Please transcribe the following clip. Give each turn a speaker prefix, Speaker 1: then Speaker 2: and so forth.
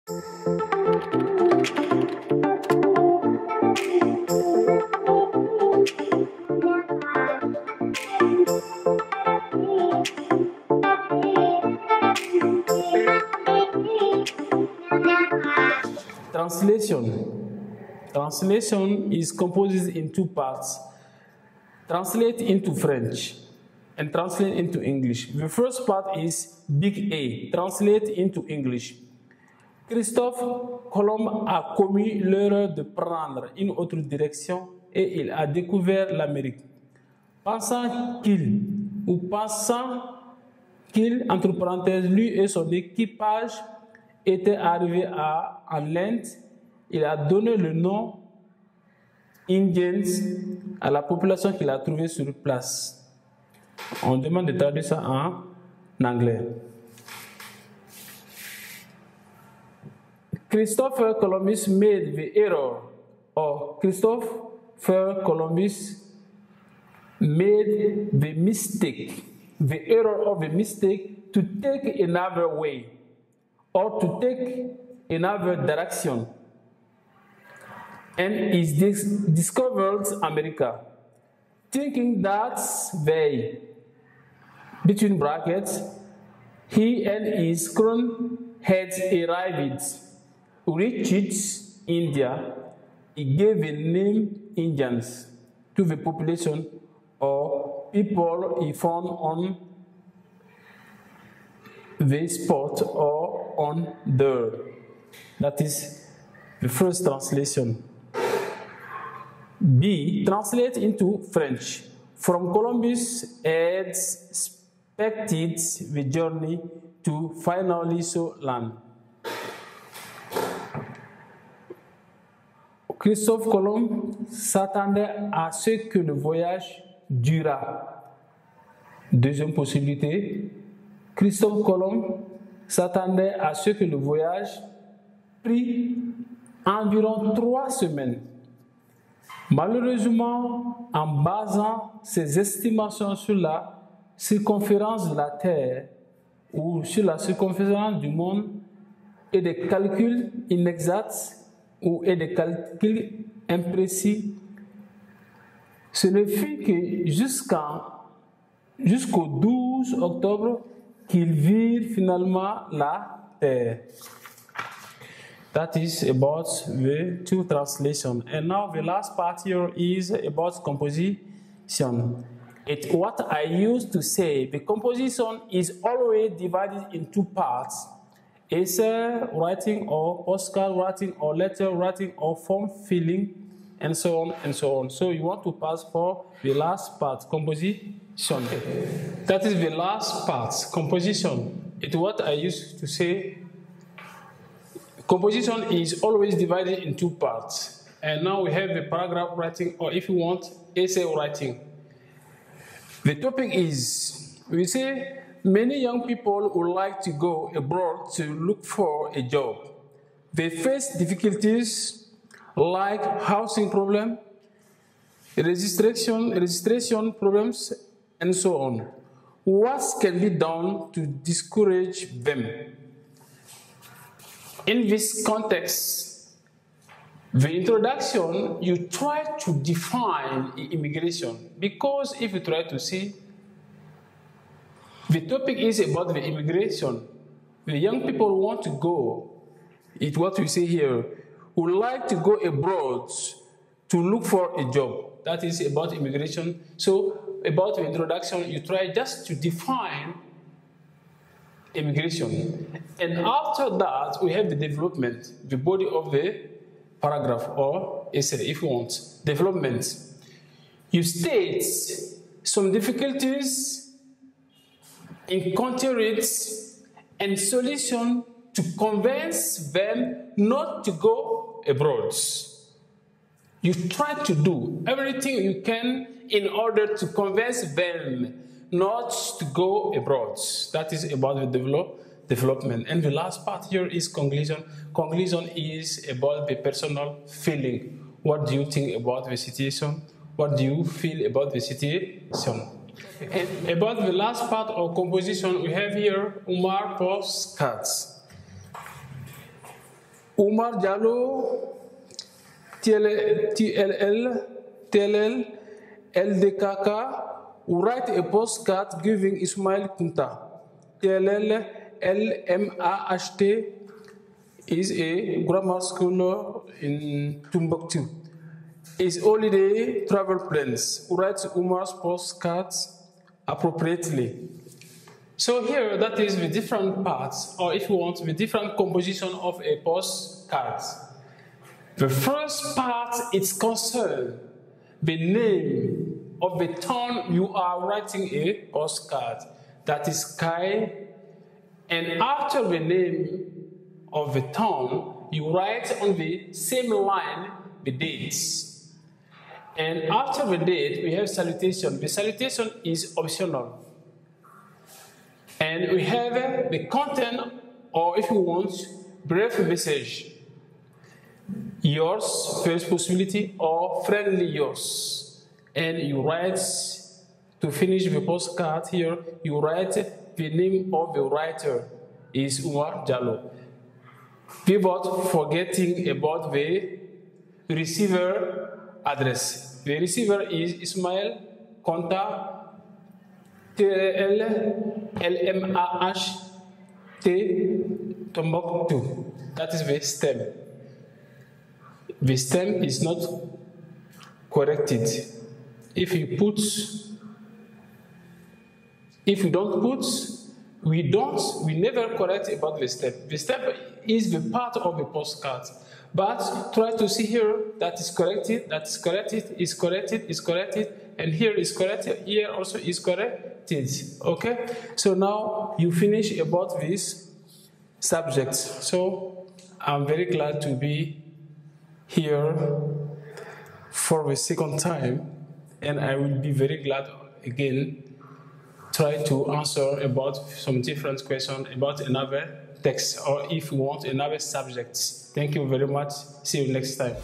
Speaker 1: Translation. Translation is composed in two parts. Translate into French and translate into English. The first part is big A, translate into English. Christophe Colomb a commis l'erreur de prendre une autre direction et il a découvert l'Amérique. Pensant qu'il, entre parenthèses, lui et son équipage étaient arrivés en Inde, il a donné le nom Indians à la population qu'il a trouvée sur place. On demande de traduire ça en anglais. Christopher Columbus made the error, or Christopher Columbus made the mistake, the error of the mistake to take another way or to take another direction, and he discovered America, thinking that they, between brackets, he and his crew had arrived, reached India. He gave the name Indians to the population or people he found on the spot or on there. That is the first translation. B. Translate into French. From Columbus had expected the journey to finally show land. Christophe Colomb s'attendait à ce que le voyage durât. Deuxième possibilité, Christophe Colomb s'attendait à ce que le voyage prit environ 3 semaines. Malheureusement, en basant ses estimations sur la circonférence de la Terre ou sur la circonférence du monde et des calculs inexacts et des calculs imprécis, ce ne fut que jusqu'au 12 octobre qu'ils virent finalement la Terre. That is about the two translations. And now the last part here is about composition. It's what I used to say. The composition is always divided in two parts. Essay writing or postcard writing or letter writing or form filling and so on and so on. So you want to pass for the last part, composition. That is the last part, composition. It's what I used to say. Composition is always divided in two parts. And now we have the paragraph writing, or if you want, essay writing. The topic is, we say, many young people would like to go abroad to look for a job. They face difficulties like housing problem, registration problems, and so on. What can be done to discourage them? In this context, the introduction, you try to define immigration, because if you try to see, the topic is about the immigration. The young people want to go, it's what we say here, would like to go abroad to look for a job. That is about immigration. So about the introduction, you try just to define immigration. And after that, we have the development, the body of the paragraph or essay, if you want. Development. You state some difficulties, encounter it, and solution to convince them not to go abroad. You try to do everything you can in order to convince them not to go abroad. That is about the development. And the last part here is conclusion. Conclusion is about the personal feeling. What do you think about the situation? What do you feel about the situation? And about the last part of composition, we have here Umar postcards. Oumar Diallo, TLL, LDKK, who write a postcard giving Ismail Kunta. TLL, LMAHT is a grammar school in Timbuktu. His holiday travel plans, who writes Umar's postcards appropriately. So here, that is the different parts, or if you want, the different composition of a postcard. The first part is concerned the name of the town you are writing a postcard. That is Kai. And after the name of the town, you write on the same line the dates. And after the date, we have salutation. The salutation is optional. And we have the content, or if you want, brief message. Yours, first possibility, or friendly yours. And you write, to finish the postcard here, you write the name of the writer is Oumar Diallo. Without forgetting about the receiver address. The receiver is Ismail Kunta, LMAHT, Timbuktu. That is the stem. The stem is not corrected. If you don't put, we never correct about the step. The step is the part of the postcard. But try to see here that is corrected, that is corrected, is corrected, is corrected, and here is corrected, here also is corrected. Okay? So now you finish about this subject. So I'm very glad to be here for the second time, and I will be very glad again try to answer about some different questions about another text, or if you want another subject. Thank you very much. See you next time.